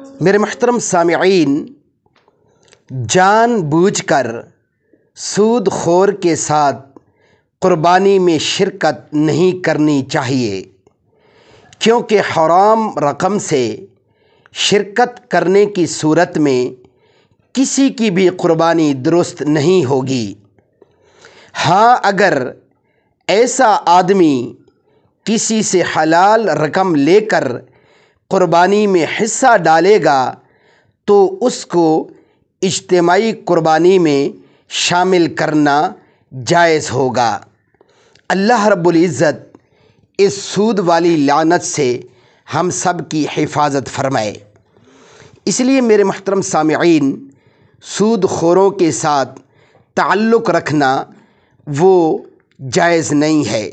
میرے محترم سامعین، جان بوجھ کر سود خور کے ساتھ قربانی میں شرکت نہیں کرنی چاہیے، کیونکہ حرام رقم سے شرکت کرنے کی صورت میں کسی کی بھی قربانی درست نہیں ہوگی۔ ہاں، اگر ایسا آدمی کسی سے حلال رقم لے کر قربانی میں حصہ ڈالے گا تو اس کو اجتماعی قربانی میں شامل کرنا جائز ہوگا۔ اللہ رب العزت اس سود والی لعنت سے ہم سب کی حفاظت فرمائے۔ اس لیے میرے محترم سامعین، سود خوروں کے ساتھ تعلق رکھنا وہ جائز نہیں ہے،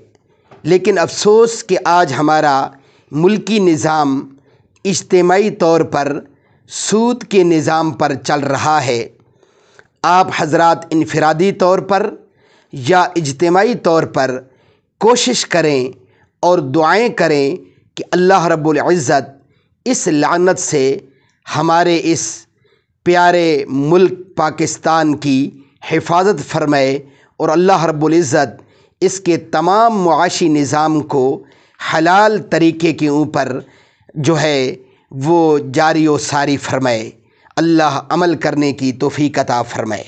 لیکن افسوس کہ آج ہمارا ملکی نظام اجتماعی طور پر سود کے نظام پر چل رہا ہے۔ آپ حضرات انفرادی طور پر یا اجتماعی طور پر کوشش کریں اور دعائیں کریں کہ اللہ رب العزت اس لعنت سے ہمارے اس پیارے ملک پاکستان کی حفاظت فرمائے، اور اللہ رب العزت اس کے تمام معاشی نظام کو حلال طریقے کے اوپر وہ جاری و ساری فرمائے۔ اللہ عمل کرنے کی توفیق عطا فرمائے۔